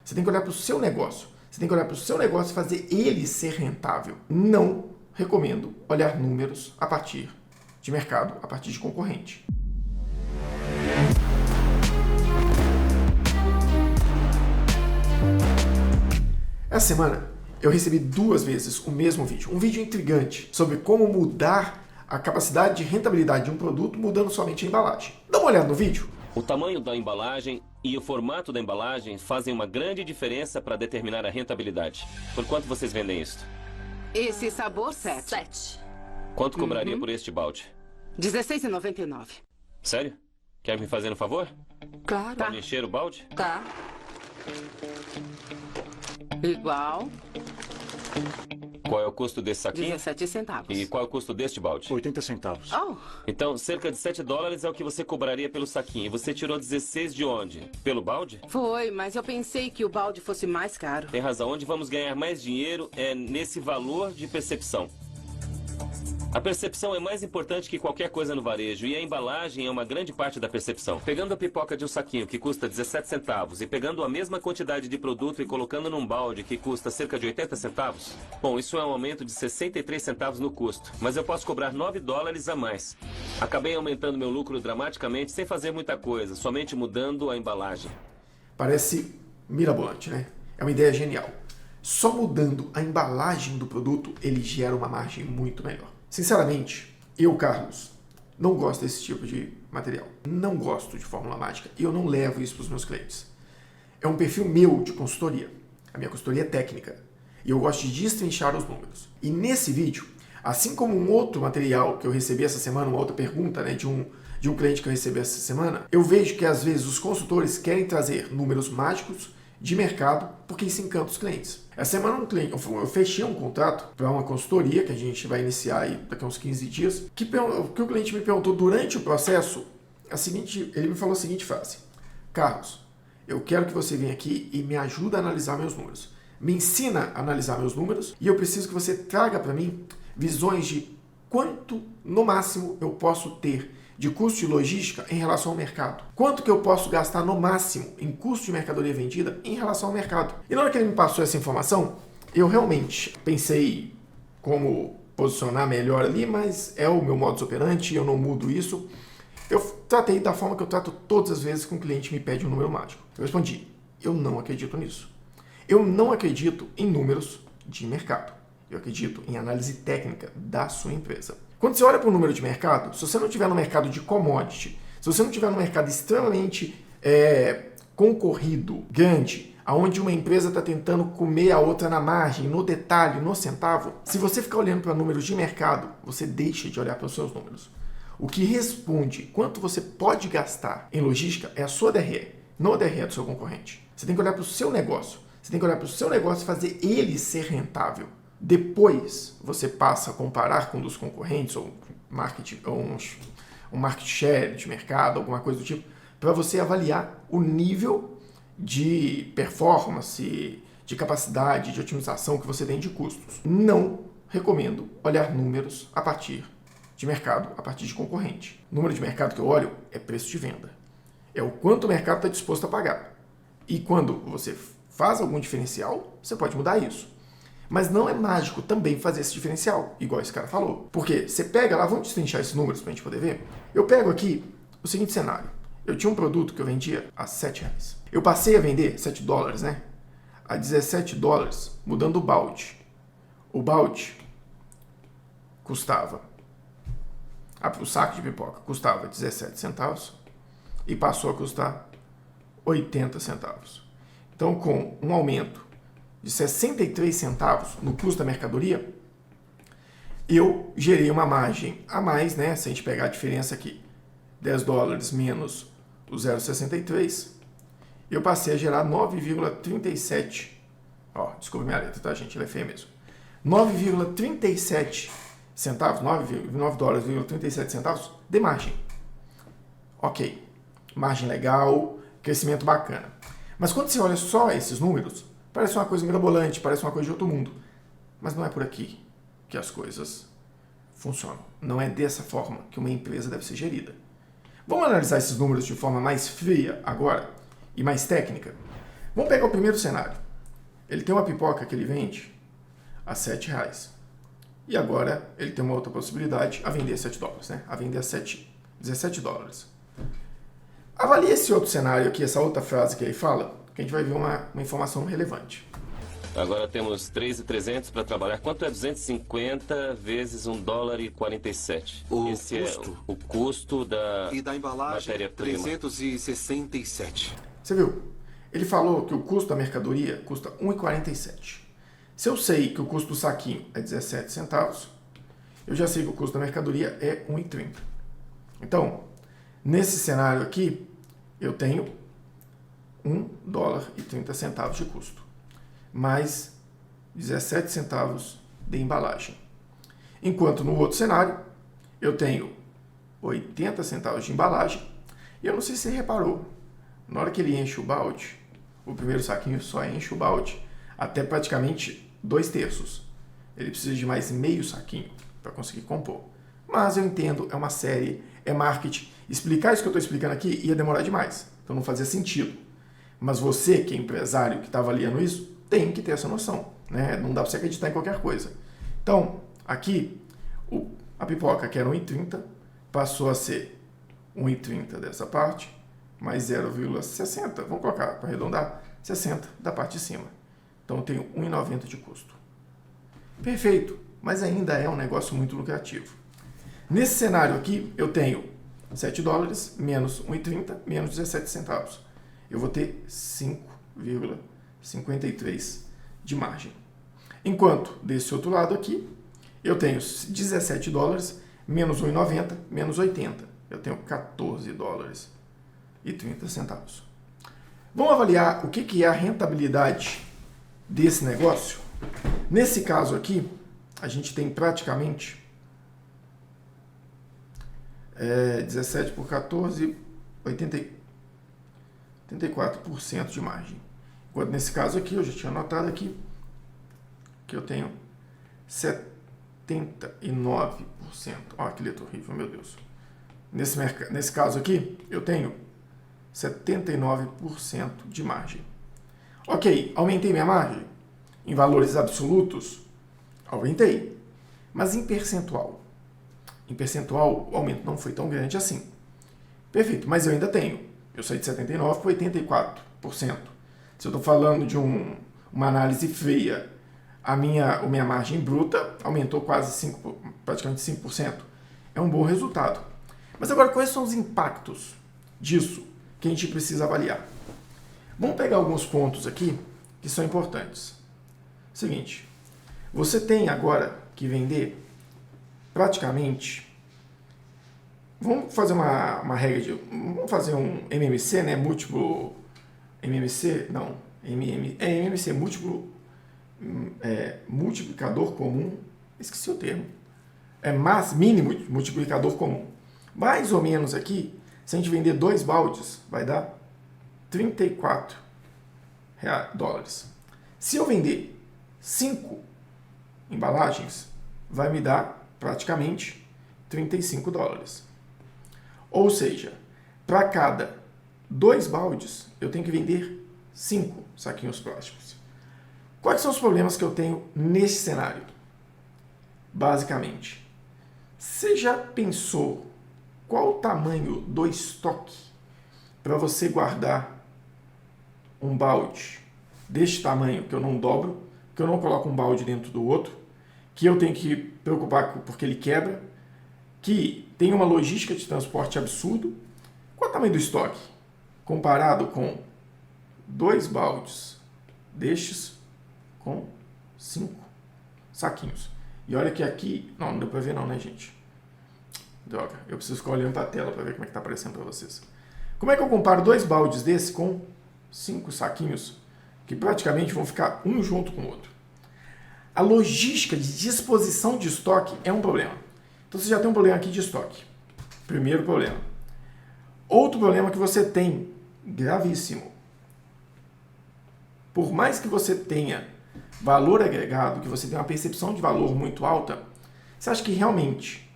Você tem que olhar para o seu negócio. Você tem que olhar para o seu negócio e fazer ele ser rentável. Não recomendo olhar números a partir de mercado, a partir de concorrente. Essa semana eu recebi 2 vezes o mesmo vídeo. Um vídeo intrigante sobre como mudar a capacidade de rentabilidade de um produto mudando somente a embalagem. Dá uma olhada no vídeo. O tamanho da embalagem e o formato da embalagem fazem uma grande diferença para determinar a rentabilidade. Por quanto vocês vendem isso? Esse sabor, 7. 7. Quanto cobraria por este balde? R$16,99. Sério? Quer me fazer um favor? Claro. Pode encher o balde? Tá. Igual. Qual é o custo desse saquinho? 17 centavos. E qual é o custo deste balde? 80 centavos. Oh, Então, cerca de $7 é o que você cobraria pelo saquinho. E você tirou 16 de onde? Pelo balde? foi, mas eu pensei que o balde fosse mais caro. Tem razão. Onde vamos ganhar mais dinheiro é nesse valor de percepção. A percepção é mais importante que qualquer coisa no varejo e a embalagem é uma grande parte da percepção. Pegando a pipoca de um saquinho que custa 17 centavos e pegando a mesma quantidade de produto e colocando num balde que custa cerca de 80 centavos, bom, isso é um aumento de 63 centavos no custo, mas eu posso cobrar $9 a mais. Acabei aumentando meu lucro dramaticamente sem fazer muita coisa, somente mudando a embalagem. Parece mirabolante, né? É uma ideia genial. Só mudando a embalagem do produto, ele gera uma margem muito melhor. Sinceramente, eu, Carlos, não gosto desse tipo de material. Não gosto de fórmula mágica e eu não levo isso para os meus clientes. É um perfil meu de consultoria. A minha consultoria é técnica e eu gosto de destrinchar os números. E nesse vídeo, assim como um outro material que eu recebi essa semana, uma outra pergunta, né, de um cliente que eu recebi essa semana, eu vejo que às vezes os consultores querem trazer números mágicos de mercado porque isso encanta os clientes. Essa semana eu fechei um contrato para uma consultoria que a gente vai iniciar aí daqui a uns 15 dias, que o cliente me perguntou durante o processo, ele me falou a seguinte frase: Carlos, eu quero que você venha aqui e me ajude a analisar meus números. Me ensina a analisar meus números e eu preciso que você traga para mim visões de quanto, no máximo, eu posso ter de custo de logística em relação ao mercado. Quanto que eu posso gastar no máximo em custo de mercadoria vendida em relação ao mercado. E na hora que ele me passou essa informação, eu realmente pensei como posicionar melhor ali, mas é o meu modus operandi, eu não mudo isso. Eu tratei da forma que eu trato todas as vezes que um cliente me pede um número mágico. Eu respondi: eu não acredito nisso. Eu não acredito em números de mercado. Eu acredito em análise técnica da sua empresa. Quando você olha para o número de mercado, se você não estiver no mercado de commodity, se você não estiver no mercado extremamente concorrido, grande, onde uma empresa está tentando comer a outra na margem, no detalhe, no centavo, se você ficar olhando para números de mercado, você deixa de olhar para os seus números. O que responde quanto você pode gastar em logística é a sua DRE, não a DRE do seu concorrente. Você tem que olhar para o seu negócio. Você tem que olhar para o seu negócio e fazer ele ser rentável. Depois você passa a comparar com um dos concorrentes, ou um market share de mercado, alguma coisa do tipo, para você avaliar o nível de performance, de capacidade, de otimização que você tem de custos. Não recomendo olhar números a partir de mercado, a partir de concorrente. O número de mercado que eu olho é preço de venda. É o quanto o mercado está disposto a pagar. E quando você faz algum diferencial, você pode mudar isso. Mas não é mágico também fazer esse diferencial, igual esse cara falou. Porque você pega lá, vamos destrinchar esses números para a gente poder ver. Eu pego aqui o seguinte cenário. Eu tinha um produto que eu vendia a R$7. Eu passei a vender $7, né? A $17, mudando o balde. O balde custava... o saco de pipoca custava 17 centavos e passou a custar 80 centavos. Então, com um aumento de 63 centavos no custo da mercadoria, eu gerei uma margem a mais, né? Se a gente pegar a diferença aqui, $10 menos o 0,63, eu passei a gerar 9,37. Ó, desculpa minha letra, tá, gente? Ela é feia mesmo. 9,37 centavos, $9,37 de margem. Ok, margem legal, crescimento bacana. Mas quando você olha só esses números, parece uma coisa mirabolante, parece uma coisa de outro mundo. Mas não é por aqui que as coisas funcionam. Não é dessa forma que uma empresa deve ser gerida. Vamos analisar esses números de forma mais fria agora e mais técnica? Vamos pegar o primeiro cenário. Ele tem uma pipoca que ele vende a R$7. E agora ele tem uma outra possibilidade a vender $7, né? A vender a $17. Avalie esse outro cenário aqui, essa outra frase que ele fala, que a gente vai ver uma informação relevante. Agora temos 3.300 para trabalhar. Quanto é 250 vezes $1,47? Esse custo. é o custo da E da embalagem, matéria-prima. 367. Você viu? Ele falou que o custo da mercadoria custa R$1,47. Se eu sei que o custo do saquinho é 17 centavos, eu já sei que o custo da mercadoria é R$1,30. Então, nesse cenário aqui, eu tenho $1,30 de custo, mais 17 centavos de embalagem. Enquanto no outro cenário, eu tenho 80 centavos de embalagem, e eu não sei se você reparou, na hora que ele enche o balde, o primeiro saquinho só enche o balde até praticamente 2/3. Ele precisa de mais meio saquinho para conseguir compor. Mas eu entendo, é uma série, é marketing. Explicar isso que eu estou explicando aqui ia demorar demais, então não fazia sentido. Mas você, que é empresário, que está avaliando isso, tem que ter essa noção, né? Não dá para você acreditar em qualquer coisa. Então, aqui, a pipoca, que era R$1,30, passou a ser R$1,30 dessa parte, mais 0,60, vamos colocar para arredondar, 60 da parte de cima. Então eu tenho R$1,90 de custo. Perfeito, mas ainda é um negócio muito lucrativo. Nesse cenário aqui, eu tenho $7 menos R$1,30 menos 17 centavos. Eu vou ter 5,53 de margem. Enquanto desse outro lado aqui, eu tenho $17 menos R$1,90 menos 80. Eu tenho $14,30. Vamos avaliar o que é a rentabilidade desse negócio. Nesse caso aqui, a gente tem praticamente 17 por 14, 84% de margem. Enquanto nesse caso aqui, eu já tinha anotado aqui, que eu tenho 79%. Olha que letra horrível, meu Deus. Nesse caso aqui, eu tenho 79% de margem. Ok, aumentei minha margem? Em valores absolutos, aumentei. Mas em percentual? Em percentual, o aumento não foi tão grande assim. Perfeito, mas eu ainda tenho. Eu saí de 79% para 84%. Se eu estou falando de uma análise fria, a minha margem bruta aumentou praticamente 5%. É um bom resultado. Mas agora, quais são os impactos disso que a gente precisa avaliar? Vamos pegar alguns pontos aqui que são importantes. Seguinte, você tem agora que vender praticamente... Vamos fazer uma regra de... Vamos fazer um MMC, né? Múltiplo... MMC? Não. MMC, múltiplo... multiplicador comum. Esqueci o termo. Mínimo multiplicador comum. Mais ou menos aqui, se a gente vender 2 baldes, vai dar $34. Se eu vender 5 embalagens, vai me dar praticamente $35. Ou seja, para cada 2 baldes, eu tenho que vender 5 saquinhos plásticos. Quais são os problemas que eu tenho nesse cenário? Basicamente, você já pensou qual o tamanho do estoque para você guardar um balde deste tamanho, que eu não dobro, que eu não coloco um balde dentro do outro, que eu tenho que preocupar porque ele quebra, que tem uma logística de transporte absurdo? Qual o tamanho do estoque? Comparado com 2 baldes destes com 5 saquinhos. E olha que aqui... Não deu para ver não, né, gente? Droga, eu preciso ficar olhando para a tela para ver como é que está aparecendo para vocês. Como é que eu comparo 2 baldes desse com 5 saquinhos que praticamente vão ficar um junto com o outro? A logística de disposição de estoque é um problema. Então você já tem um problema aqui de estoque. Primeiro problema. Outro problema que você tem, gravíssimo. Por mais que você tenha valor agregado, que você tenha uma percepção de valor muito alta, você acha que realmente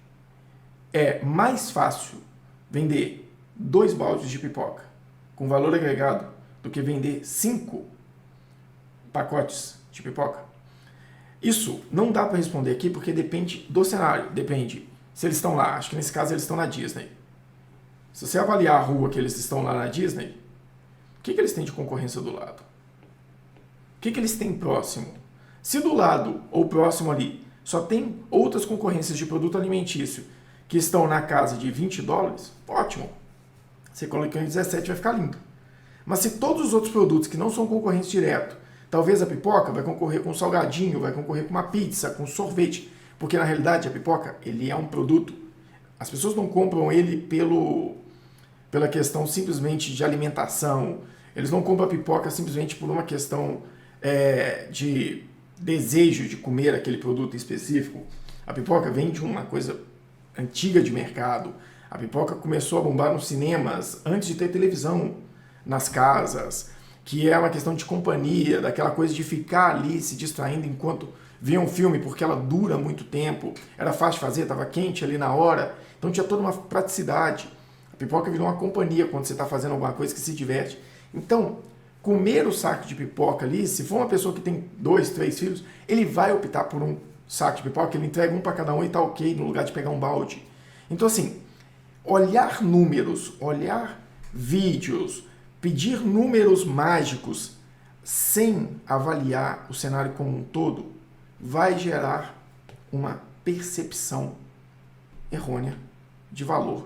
é mais fácil vender 2 baldes de pipoca com valor agregado do que vender 5 pacotes de pipoca? Isso não dá para responder aqui porque depende do cenário, depende se eles estão lá, acho que nesse caso eles estão na Disney. Se você avaliar a rua que eles estão lá na Disney, o que eles têm de concorrência do lado? O que eles têm próximo? Se do lado ou próximo ali só tem outras concorrências de produto alimentício que estão na casa de $20, ótimo. Você coloca em 17 vai ficar lindo. Mas se todos os outros produtos que não são concorrentes direto, talvez a pipoca vai concorrer com um salgadinho, vai concorrer com uma pizza, com sorvete, porque na realidade a pipoca ele é um produto. As pessoas não compram ele pela questão simplesmente de alimentação. Eles não compram a pipoca simplesmente por uma questão de desejo de comer aquele produto específico. A pipoca vem de uma coisa antiga de mercado. A pipoca começou a bombar nos cinemas antes de ter televisão nas casas, que é uma questão de companhia, daquela coisa de ficar ali se distraindo enquanto via um filme, porque ela dura muito tempo, era fácil de fazer, estava quente ali na hora, então tinha toda uma praticidade. A pipoca virou uma companhia quando você está fazendo alguma coisa que se diverte. Então, comer o saco de pipoca ali, se for uma pessoa que tem 2, 3 filhos, ele vai optar por um saco de pipoca, ele entrega um para cada um e está ok, no lugar de pegar um balde. Então, assim, olhar números, olhar vídeos, pedir números mágicos sem avaliar o cenário como um todo vai gerar uma percepção errônea de valor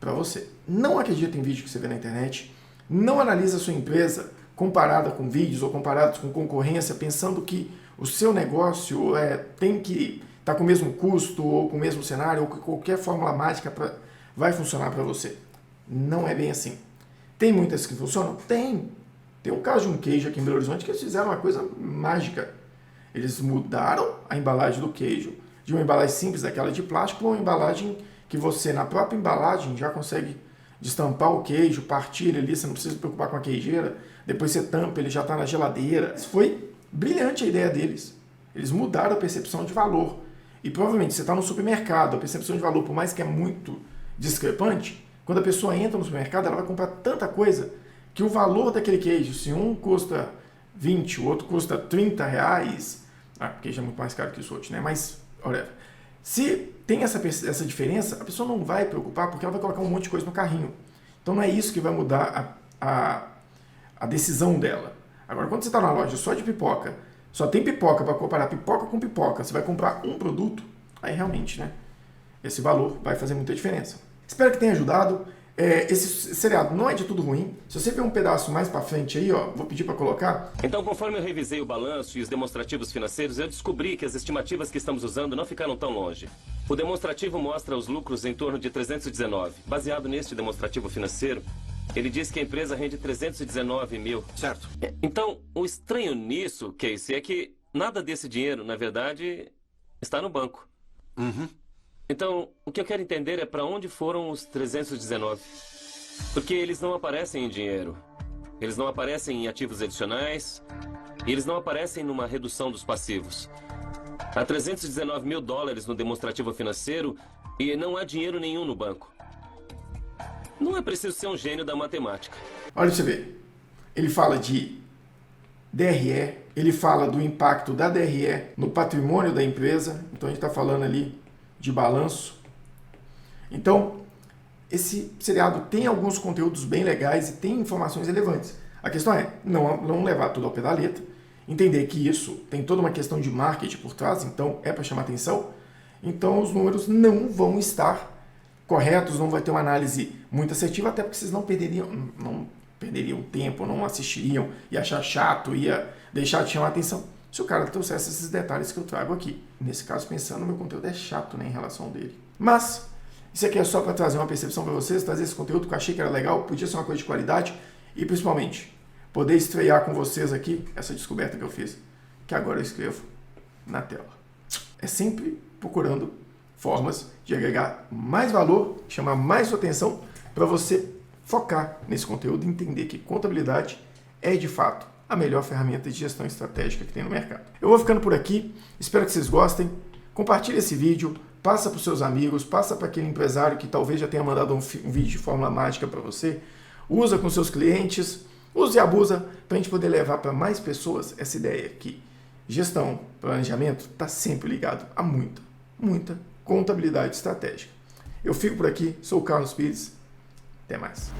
para você. Não acredita em vídeo que você vê na internet, não analisa a sua empresa comparada com vídeos ou comparados com concorrência, pensando que o seu negócio tem que estar com o mesmo custo ou com o mesmo cenário ou que qualquer fórmula mágica vai funcionar para você. Não é bem assim. Tem muitas que funcionam? Tem. Tem um caso de um queijo aqui em Belo Horizonte que eles fizeram uma coisa mágica. Eles mudaram a embalagem do queijo de uma embalagem simples, daquela de plástico, para uma embalagem que você, na própria embalagem, já consegue destampar o queijo, partir ele ali, você não precisa se preocupar com a queijeira, depois você tampa, ele já está na geladeira. Foi brilhante a ideia deles. Eles mudaram a percepção de valor. E provavelmente você está no supermercado, a percepção de valor, por mais que é muito discrepante, quando a pessoa entra no supermercado, ela vai comprar tanta coisa que o valor daquele queijo, se um custa 20, o outro custa 30 reais, queijo é muito mais caro que os outros, né? Mas, whatever. Se tem essa diferença, a pessoa não vai preocupar porque ela vai colocar um monte de coisa no carrinho. Então não é isso que vai mudar a decisão dela. Agora, quando você está na loja só de pipoca, só tem pipoca para comparar pipoca com pipoca, você vai comprar um produto, aí realmente, né? Esse valor vai fazer muita diferença. Espero que tenha ajudado. Esse seriado não é de tudo ruim. Se você ver um pedaço mais para frente aí, ó, vou pedir para colocar. Então, conforme eu revisei o balanço e os demonstrativos financeiros, eu descobri que as estimativas que estamos usando não ficaram tão longe. O demonstrativo mostra os lucros em torno de 319. Baseado neste demonstrativo financeiro, ele diz que a empresa rende 319 mil. Certo. Então, o estranho nisso, Casey, é que nada desse dinheiro, na verdade, está no banco. Uhum. Então, o que eu quero entender é para onde foram os 319. Porque eles não aparecem em dinheiro. Eles não aparecem em ativos adicionais. E eles não aparecem numa redução dos passivos. Há 319 mil dólares no demonstrativo financeiro e não há dinheiro nenhum no banco. Não é preciso ser um gênio da matemática. Olha pra você ver. Ele fala de DRE, ele fala do impacto da DRE no patrimônio da empresa. Então a gente está falando ali de balanço. Então, esse seriado tem alguns conteúdos bem legais e tem informações relevantes. A questão é não levar tudo ao pé da letra, entender que isso tem toda uma questão de marketing por trás, então é para chamar atenção. Então, os números não vão estar corretos, não vai ter uma análise muito assertiva, até porque vocês não perderiam tempo, não assistiriam, ia achar chato, ia deixar de chamar atenção. Se o cara trouxesse esses detalhes que eu trago aqui. Nesse caso, pensando, meu conteúdo é chato, né, em relação dele. Mas, isso aqui é só para trazer uma percepção para vocês, trazer esse conteúdo que eu achei que era legal, podia ser uma coisa de qualidade e, principalmente, poder estrear com vocês aqui essa descoberta que eu fiz, que agora eu escrevo na tela. É sempre procurando formas de agregar mais valor, chamar mais sua atenção para você focar nesse conteúdo e entender que contabilidade é, de fato, a melhor ferramenta de gestão estratégica que tem no mercado. Eu vou ficando por aqui, espero que vocês gostem. Compartilhe esse vídeo, passa para os seus amigos, passa para aquele empresário que talvez já tenha mandado um vídeo de fórmula mágica para você. Usa com seus clientes Use e abusa para a gente poder levar para mais pessoas essa ideia que gestão, planejamento está sempre ligado a muita contabilidade estratégica. Eu fico por aqui, sou o Carlos Pires. Até mais.